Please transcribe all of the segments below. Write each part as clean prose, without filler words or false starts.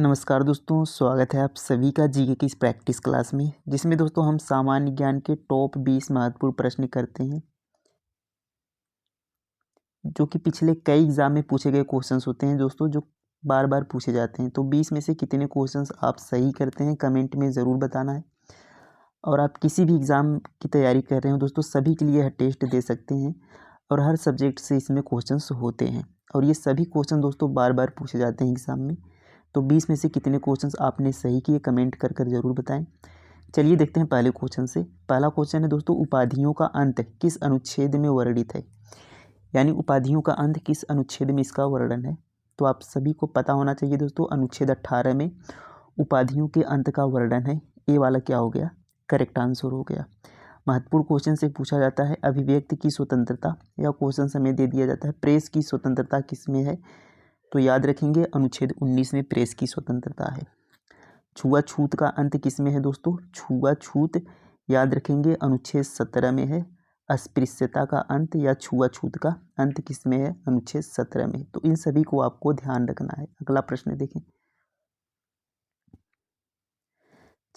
नमस्कार दोस्तों, स्वागत है आप सभी का जीके की इस प्रैक्टिस क्लास में, जिसमें दोस्तों हम सामान्य ज्ञान के टॉप 20 महत्वपूर्ण प्रश्न करते हैं, जो कि पिछले कई एग्जाम में पूछे गए क्वेश्चंस होते हैं दोस्तों, जो बार बार पूछे जाते हैं। तो 20 में से कितने क्वेश्चंस आप सही करते हैं, कमेंट में ज़रूर बताना है। और आप किसी भी एग्ज़ाम की तैयारी कर रहे हो दोस्तों, सभी के लिए यह टेस्ट दे सकते हैं और हर सब्जेक्ट से इसमें क्वेश्चंस होते हैं। और ये सभी क्वेश्चन दोस्तों बार बार पूछे जाते हैं एग्ज़ाम में। तो 20 में से कितने क्वेश्चंस आपने सही किए, कमेंट कर कर ज़रूर बताएं। चलिए देखते हैं पहले क्वेश्चन से। पहला क्वेश्चन है दोस्तों, उपाधियों का अंत किस अनुच्छेद में वर्णित है? यानी उपाधियों का अंत किस अनुच्छेद में इसका वर्णन है? तो आप सभी को पता होना चाहिए दोस्तों, अनुच्छेद 18 में उपाधियों के अंत का वर्णन है। ये वाला क्या हो गया? करेक्ट आंसर हो गया। महत्वपूर्ण क्वेश्चन से पूछा जाता है अभिव्यक्ति की स्वतंत्रता, या क्वेश्चन समय दे दिया जाता है प्रेस की स्वतंत्रता किस में है? तो याद रखेंगे अनुच्छेद 19 में प्रेस की स्वतंत्रता है। छुआछूत का अंत किस में है दोस्तों? छुआछूत याद रखेंगे अनुच्छेद 17 में है। अस्पृश्यता का अंत या छुआछूत का अंत किस में है? अनुच्छेद 17 में। तो इन सभी को आपको ध्यान रखना है। अगला प्रश्न देखें।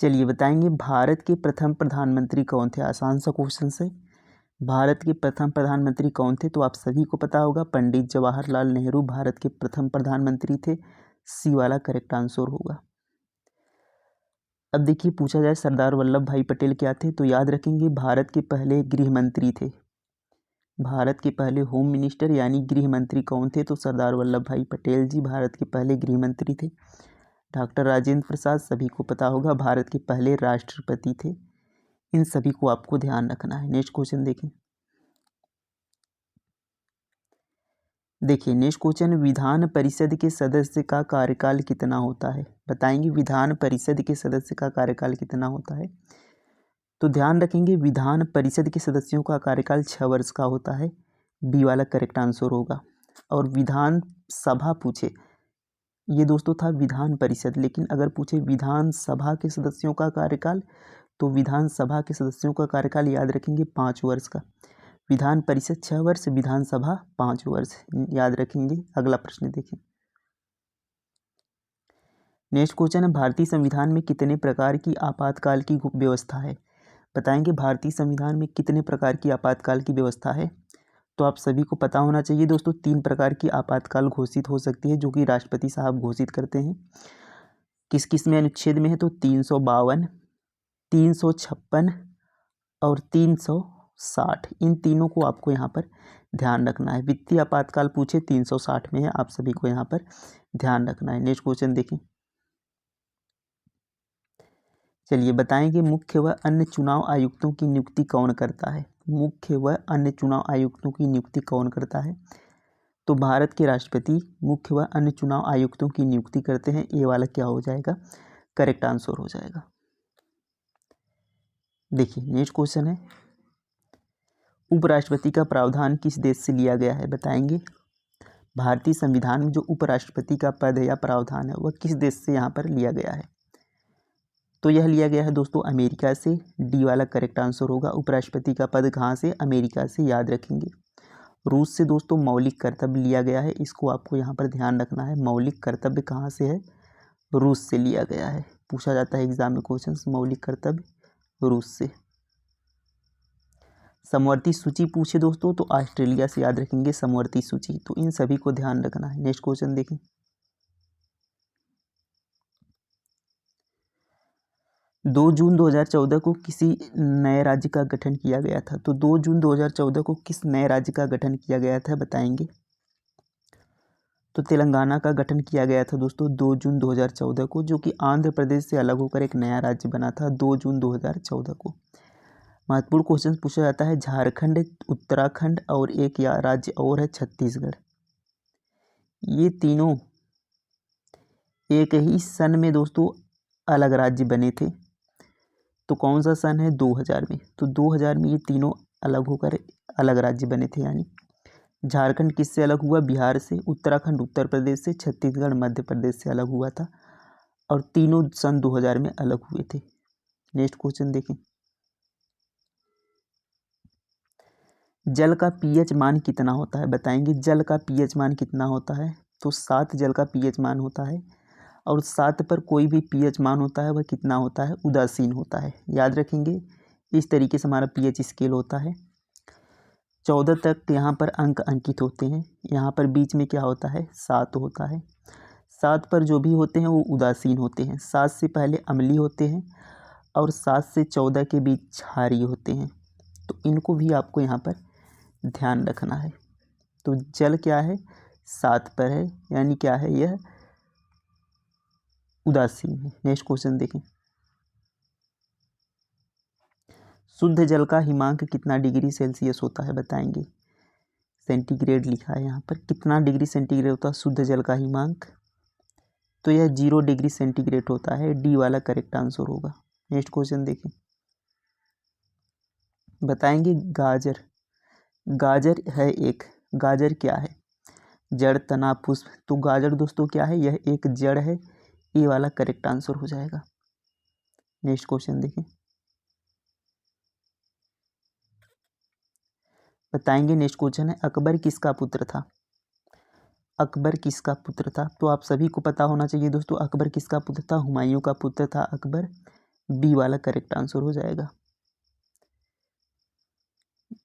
चलिए बताएंगे, भारत के प्रथम प्रधानमंत्री कौन थे? आसान सा क्वेश्चन है। भारत के प्रथम प्रधानमंत्री कौन थे? तो आप सभी को पता होगा, पंडित जवाहरलाल नेहरू भारत के प्रथम प्रधानमंत्री थे। सी वाला करेक्ट आंसर होगा। अब देखिए, पूछा जाए सरदार वल्लभ भाई पटेल क्या थे? तो याद रखेंगे भारत के पहले गृह मंत्री थे। भारत के पहले होम मिनिस्टर यानी गृह मंत्री कौन थे? तो सरदार वल्लभ भाई पटेल जी भारत के पहले गृह मंत्री थे। डॉक्टर राजेंद्र प्रसाद सभी को पता होगा, भारत के पहले राष्ट्रपति थे। इन सभी को आपको ध्यान रखना है। नेक्स्ट क्वेश्चन देखें। देखिए नेक्स्ट क्वेश्चन, विधान परिषद के सदस्य का कार्यकाल कितना होता है? बताएंगे विधान परिषद के सदस्य का कार्यकाल कितना होता है? तो ध्यान रखेंगे विधान परिषद के सदस्यों का कार्यकाल 6 वर्ष का होता है। बी वाला करेक्ट आंसर होगा। और विधान सभा पूछे, ये दोस्तों था विधान परिषद, लेकिन अगर पूछे विधान सभा के सदस्यों का कार्यकाल, तो विधान सभा के सदस्यों का कार्यकाल याद रखेंगे 5 वर्ष का। विधान परिषद 6 वर्ष, विधानसभा 5 वर्ष याद रखेंगे। अगला प्रश्न देखें। नेक्स्ट क्वेश्चन है, भारतीय संविधान में कितने प्रकार की आपातकाल की व्यवस्था है? बताएंगे भारतीय संविधान में कितने प्रकार की आपातकाल की व्यवस्था है? तो आप सभी को पता होना चाहिए दोस्तों, 3 प्रकार की आपातकाल घोषित हो सकती है, जो कि राष्ट्रपति साहब घोषित करते हैं। किस किस में अनुच्छेद में है? तो 352, 356 और 360। इन तीनों को आपको यहाँ पर ध्यान रखना है। वित्तीय आपातकाल पूछे 360 में है, आप सभी को यहाँ पर ध्यान रखना है। नेक्स्ट क्वेश्चन देखें। चलिए बताएंगे, मुख्य व अन्य चुनाव आयुक्तों की नियुक्ति कौन करता है? मुख्य व अन्य चुनाव आयुक्तों की नियुक्ति कौन करता है? तो भारत के राष्ट्रपति मुख्य व अन्य चुनाव आयुक्तों की नियुक्ति करते हैं। ये वाला क्या हो जाएगा? करेक्ट आंसर हो जाएगा। देखिए नेक्स्ट क्वेश्चन है, उपराष्ट्रपति का प्रावधान किस देश से लिया गया है? बताएंगे भारतीय संविधान में जो उपराष्ट्रपति का पद है या प्रावधान है, वह किस देश से यहाँ पर लिया गया है? तो यह लिया गया है दोस्तों अमेरिका से। डी वाला करेक्ट आंसर होगा। उपराष्ट्रपति का पद कहाँ से? अमेरिका से, याद रखेंगे। रूस से दोस्तों मौलिक कर्तव्य लिया गया है, इसको आपको यहाँ पर ध्यान रखना है। मौलिक कर्तव्य कहाँ से है? रूस से लिया गया है। पूछा जाता है एग्जाम में क्वेश्चन, मौलिक कर्तव्य रूस से। समवर्ती सूची पूछे दोस्तों, तो ऑस्ट्रेलिया से, याद रखेंगे समवर्ती सूची। तो इन सभी को ध्यान रखना है। नेक्स्ट क्वेश्चन देखें। 2 जून 2014 को किसी नए राज्य का गठन किया गया था। तो 2 जून 2014 को किस नए राज्य का गठन किया गया था? बताएंगे। तो तेलंगाना का गठन किया गया था दोस्तों 2 जून 2014 को, जो कि आंध्र प्रदेश से अलग होकर एक नया राज्य बना था 2 जून 2014 को। महत्वपूर्ण क्वेश्चन पूछा जाता है, झारखंड, उत्तराखंड और एक या राज्य और है छत्तीसगढ़। ये तीनों एक ही सन में दोस्तों अलग राज्य बने थे। तो कौन सा सन है? 2000 में। तो 2000 में ये तीनों अलग होकर अलग राज्य बने थे। यानी झारखंड किससे अलग हुआ? बिहार से। उत्तराखंड उत्तर प्रदेश से। छत्तीसगढ़ मध्य प्रदेश से अलग हुआ था, और तीनों सन 2000 में अलग हुए थे। नेक्स्ट क्वेश्चन देखें। जल का पीएच मान कितना होता है? बताएंगे जल का पीएच मान कितना होता है? तो 7 जल का पीएच मान होता है। और 7 पर कोई भी pH मान होता है वह कितना होता है, उदासीन होता है। याद रखेंगे, इस तरीके से हमारा pH स्केल होता है। 14 तक यहाँ पर अंक अंकित होते हैं। यहाँ पर बीच में क्या होता है, 7 होता है। 7 पर जो भी होते हैं वो उदासीन होते हैं। 7 से पहले अम्लीय होते हैं और 7 से 14 के बीच क्षारीय होते हैं। तो इनको भी आपको यहाँ पर ध्यान रखना है। तो जल क्या है, 7 पर है, यानी क्या है, यह उदासीन है। नेक्स्ट क्वेश्चन देखें। शुद्ध जल का हिमांक कितना डिग्री सेल्सियस होता है, बताएंगे। सेंटीग्रेड लिखा है यहाँ पर, कितना डिग्री सेंटीग्रेड होता है शुद्ध जल का हिमांक, तो यह 0 डिग्री सेंटीग्रेड होता है। डी वाला करेक्ट आंसर होगा। नेक्स्ट क्वेश्चन देखें, बताएंगे गाजर। गाजर है एक, गाजर क्या है, जड़, तना, पुष्प। तो गाजर दोस्तों क्या है, यह एक जड़ है। ये वाला करेक्ट आंसर हो जाएगा। नेक्स्ट क्वेश्चन देखें, बताएंगे। नेक्स्ट क्वेश्चन है, अकबर किसका पुत्र था। अकबर किसका पुत्र था, तो आप सभी को पता होना चाहिए दोस्तों, अकबर किसका पुत्र था, हुमायूं का पुत्र था अकबर। बी वाला करेक्ट आंसर हो जाएगा।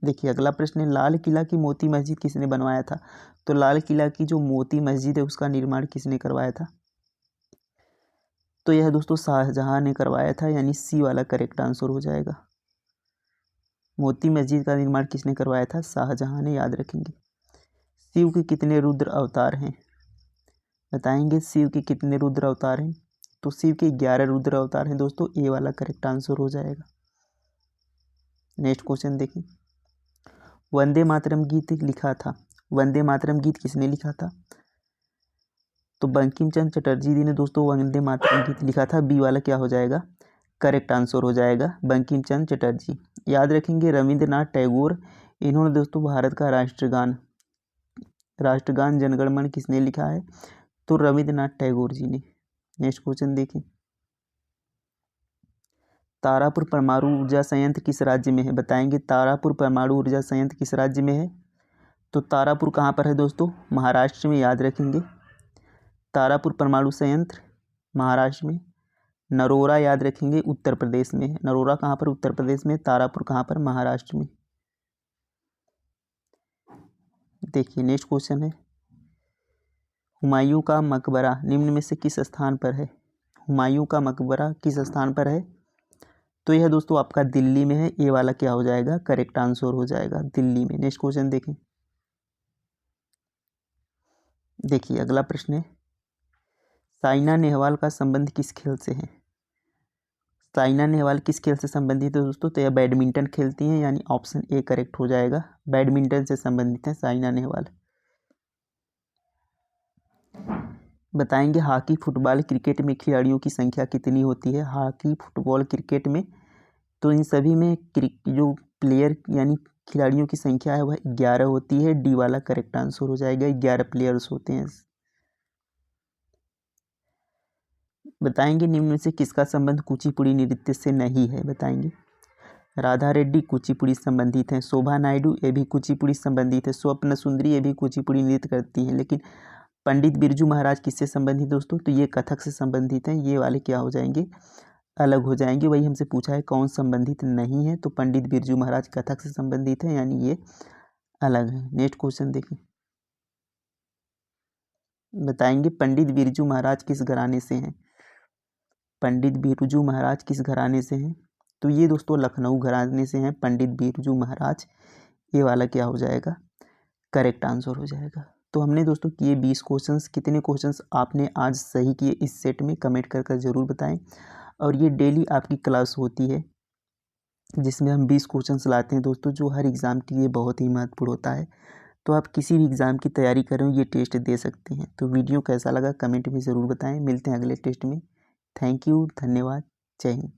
देखिए अगला प्रश्न है, लाल किला की मोती मस्जिद किसने बनवाया था। तो लाल किला की जो मोती मस्जिद है उसका निर्माण किसने करवाया था, तो यह दोस्तों शाहजहां ने करवाया था, यानी सी वाला करेक्ट आंसर हो जाएगा। मोती मस्जिद का निर्माण किसने करवाया था, शाहजहां ने। याद रखेंगे। शिव के कितने रुद्र अवतार हैं, बताएंगे। शिव के कितने रुद्र अवतार हैं, तो शिव के 11 रुद्र अवतार हैं दोस्तों। ए वाला करेक्ट आंसर हो जाएगा। नेक्स्ट क्वेश्चन देखें, वंदे मातरम गीत लिखा था। वंदे मातरम गीत किसने लिखा था, तो बंकिम चंद्र चटर्जी जी ने दोस्तों वंदे मातरम गीत लिखा था। बी वाला क्या हो जाएगा, करेक्ट आंसर हो जाएगा, बंकिम चंद्र चटर्जी। याद रखेंगे, रविंद्रनाथ टैगोर, इन्होंने दोस्तों भारत का राष्ट्रगान जनगण मन किसने लिखा है, तो रविंद्रनाथ टैगोर जी ने। नेक्स्ट क्वेश्चन देखें, तारापुर परमाणु ऊर्जा संयंत्र किस राज्य में है, बताएंगे। तारापुर परमाणु ऊर्जा संयंत्र किस राज्य में है, तो तारापुर कहाँ पर है दोस्तों, महाराष्ट्र में। याद रखेंगे, तारापुर परमाणु संयंत्र महाराष्ट्र में। नरोरा याद रखेंगे, उत्तर प्रदेश में है। नरोरा कहाँ पर, उत्तर प्रदेश में। तारापुर कहाँ पर, महाराष्ट्र में। देखिए नेक्स्ट क्वेश्चन है, हुमायूं का मकबरा निम्न में से किस स्थान पर है। हुमायूं का मकबरा किस स्थान पर है, तो यह दोस्तों आपका दिल्ली में है। ये वाला क्या हो जाएगा, करेक्ट आंसर हो जाएगा, दिल्ली में। नेक्स्ट क्वेश्चन देखें, देखिए अगला प्रश्न है, साइना नेहवाल का संबंध किस खेल से है। साइना नेहवाल किस खेल से संबंधित है दोस्तों, तो यह बैडमिंटन खेलती हैं, यानी ऑप्शन ए करेक्ट हो जाएगा। बैडमिंटन से संबंधित है साइना नेहवाल। बताएंगे, हॉकी, फुटबॉल, क्रिकेट में खिलाड़ियों की संख्या कितनी होती है। हॉकी, फुटबॉल, क्रिकेट में, तो इन सभी में जो प्लेयर यानी खिलाड़ियों की संख्या है वह 11 होती है। डी वाला करेक्ट आंसर हो जाएगा, 11 प्लेयर्स होते हैं। बताएंगे, निम्न में से किसका संबंध कुचिपुड़ी नृत्य से नहीं है, बताएंगे। राधा रेड्डी कुचिपुड़ी संबंधित हैं। शोभा नायडू ये भी कुचिपुड़ी संबंधित है। स्वप्न सुंदरी ये भी कुचिपुड़ी नृत्य करती हैं। लेकिन पंडित बिरजू महाराज किससे संबंधित दोस्तों, तो ये कथक से संबंधित हैं। ये वाले क्या हो जाएंगे, अलग हो जाएंगे। वही हमसे पूछा है कौन संबंधित नहीं है, तो पंडित बिरजू महाराज कथक से संबंधित हैं, यानी ये अलग है। नेक्स्ट क्वेश्चन देखें, बताएंगे पंडित बिरजू महाराज किस घराने से हैं। पंडित बिरजू महाराज किस घराने से हैं, तो ये दोस्तों लखनऊ घराने से हैं पंडित बिरजू महाराज। ये वाला क्या हो जाएगा, करेक्ट आंसर हो जाएगा। तो हमने दोस्तों किए 20 क्वेश्चंस। कितने क्वेश्चंस आपने आज सही किए इस सेट में कमेंट कर ज़रूर बताएं। और ये डेली आपकी क्लास होती है जिसमें हम 20 क्वेश्चंस लाते हैं दोस्तों, जो हर एग्ज़ाम के लिए बहुत ही महत्वपूर्ण होता है। तो आप किसी भी एग्ज़ाम की तैयारी कर रहे हो ये टेस्ट दे सकते हैं। तो वीडियो कैसा लगा कमेंट में ज़रूर बताएं। मिलते हैं अगले टेस्ट में। थैंक यू, धन्यवाद, जय हिंद।